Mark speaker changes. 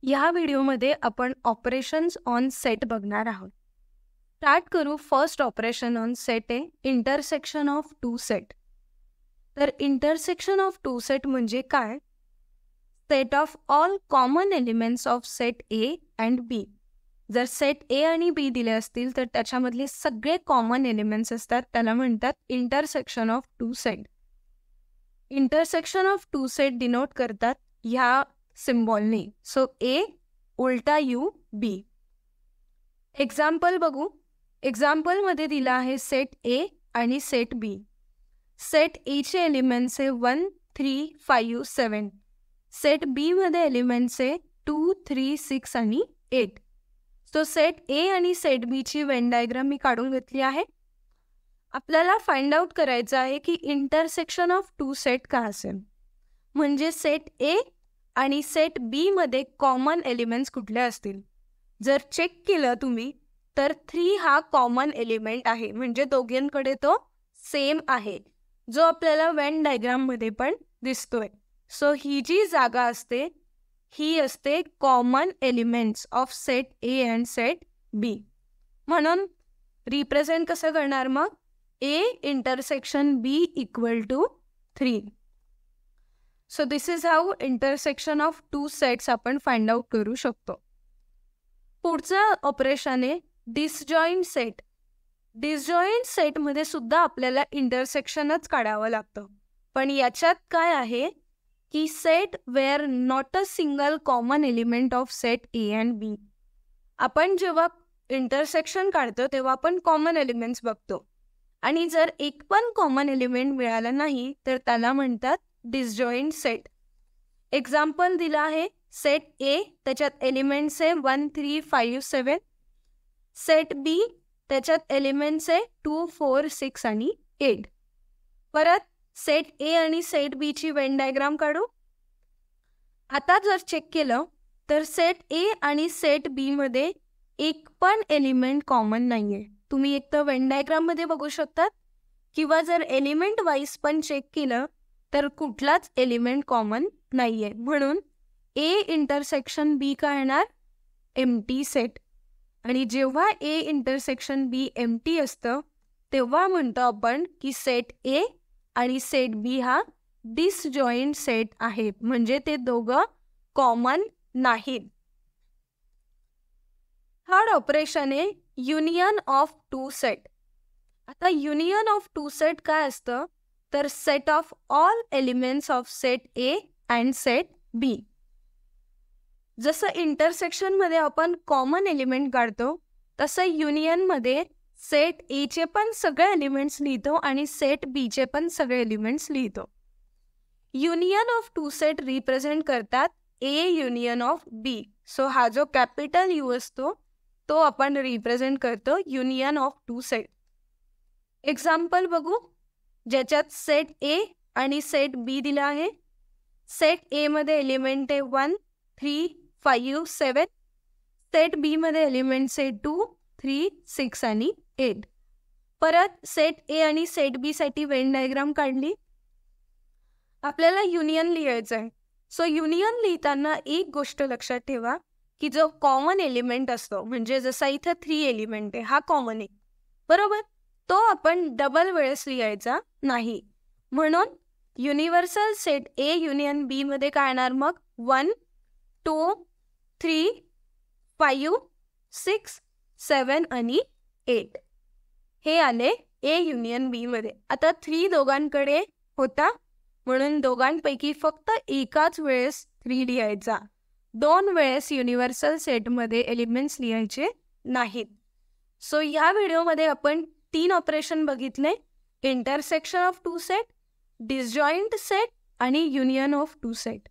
Speaker 1: या व्हिडिओमध्ये आपण ऑपरेशन्स ऑन सेट बघणार आहोत. स्टार्ट करू. फर्स्ट ऑपरेशन ऑन सेट आहे इंटरसेक्शन ऑफ टू सेट. तर इंटरसेक्शन ऑफ टू सेट म्हणजे काय? Set of all common elements of set A and B. जर सेट ए आणि बी दिले असतील तर त्याच्यामधले सगळे कॉमन एलिमेंट्स असतात, त्याला म्हणतात intersection of two set. Intersection of two set denote करतात ह्या सिम्बॉलने. सो ए उलटा यू बी. एक्झाम्पल बघू. एक्झाम्पलमध्ये दिला आहे सेट ए आणि सेट बी. सेट एचे एलिमेंट्स आहे 1, 3, 5, 7. सेट बी मध्ये एलिमेंट्स आहे 2, 3, 6 आणि 8. सो सेट ए आणि सेट बी ची वेन डायग्राम मी काढून घेतली आहे. आपल्याला फाइंड आउट करायचं आहे की इंटरसेक्शन ऑफ टू सेट का असेल. म्हणजे सेट ए आणि सेट बी मध्ये कॉमन एलिमेंट्स कुठले असतील. जर चेक केलं तुम्ही तर 3 हा कॉमन एलिमेंट आहे, म्हणजे दोघांकडे तो सेम आहे, जो आपल्याला वेन डायग्राम मध्ये पण दिसतोय. सो ही जी जागा असते ही असते common elements of set A and set B. म्हणून रिप्रेझेंट कसं करणार मग? A intersection B equal to 3. So this is how intersection of two sets आपण फाइंड आउट करू शकतो. पुढचं ऑपरेशन आहे डिसजॉईंट सेट. डिसजॉईंट सेटमध्ये सुद्धा आपल्याला इंटरसेक्शनच काढावं लागतं. पण याच्यात काय आहे की set were not a single common element of set A and B. आपण जेव्हा इंटरसेक्शन काढतो तेव्हा आपण कॉमन एलिमेंट्स बघतो, आणि जर एक पण कॉमन एलिमेंट मिळाला नाही तर त्याला म्हणतात डिसजॉईंट सेट. एक्झाम्पल दिला आहे सेट ए, त्याच्यात एलिमेंट्स आहे 1, 3, 5, 7. सेट बी, त्याच्यात एलिमेंट्स आहे 2, 4, 6 आणि 8. परत सेट ए आणि सेट बी ची वेन डायग्राम काढू. आता जर चेक केलं तर सेट ए आणि सेट बी मध्ये एक पण एलिमेंट कॉमन नाहीये. तुम्ही एक तर वेन डायग्राम मध्ये बघू शकतात, किंवा जर एलिमेंट वाईज पण चेक केलं तर कुठलाच एलिमेंट कॉमन नाहीये. म्हणून ए इंटरसेक्शन बी काय येणार? Empty set. आणि जेव्हा ए इंटरसेक्शन बी एम्प्टी असतं तेव्हा म्हणतो आपण की सेट ए आणि सेट बी हा डिसजॉईंट सेट आहे, म्हणजे ते दोघं कॉमन नाहीत. थर्ड ऑपरेशन आहे युनियन ऑफ टू सेट. आता युनियन ऑफ टू सेट काय असतं तर set of all elements of set A and set B. जसं इंटरसेक्शन मध्ये आपण कॉमन एलिमेंट काढतो तसं युनियन मध्ये सेट ए चे पण सगळे एलिमेंट्स लिहितो आणि सेट बी चे पण सगळे एलिमेंट्स लिहितो. Union of two set represent करतात A union of B. So हा जो कॅपिटल यू असतो तो आपण रिप्रेझेंट करतो union of two set. Example बघू, ज्याच्यात सेट ए आणि सेट बी दिला आहे. सेट ए मध्ये एलिमेंट आहे 1, 3, 5, 7. सेट बी मध्ये एलिमेंट्स आहे 2, 3, 6 आणि 8. परत सेट ए आणि सेट बी साठी वेन डायग्राम काढली. आपल्याला युनियन लिहायचं आहे. सो युनियन लिहिताना एक गोष्ट लक्षात ठेवा की जो कॉमन एलिमेंट असतो, म्हणजे जसा इथं 3 एलिमेंट आहे, हा कॉमन आहे बरोबर, तो आपण डबल वेळेस लिहायचा नाही. म्हणून युनिव्हर्सल सेट ए युनियन बी मध्ये काय येणार मग? 1, 2, 3, 5, 6, 7 आणि 8 हे आले ए युनियन बी मध्ये. आता 3 दोघांकडे होता म्हणून दोघांपैकी फक्त एकाच वेळेस 3 लिहायचा. 2 वेळेस युनिव्हर्सल सेटमध्ये एलिमेंट्स लिहायचे नाहीत. सो ह्या व्हिडिओमध्ये आपण 3 ऑपरेशन बघितले: intersection of two set, disjoint set आणि युनियन ऑफ टू सेट.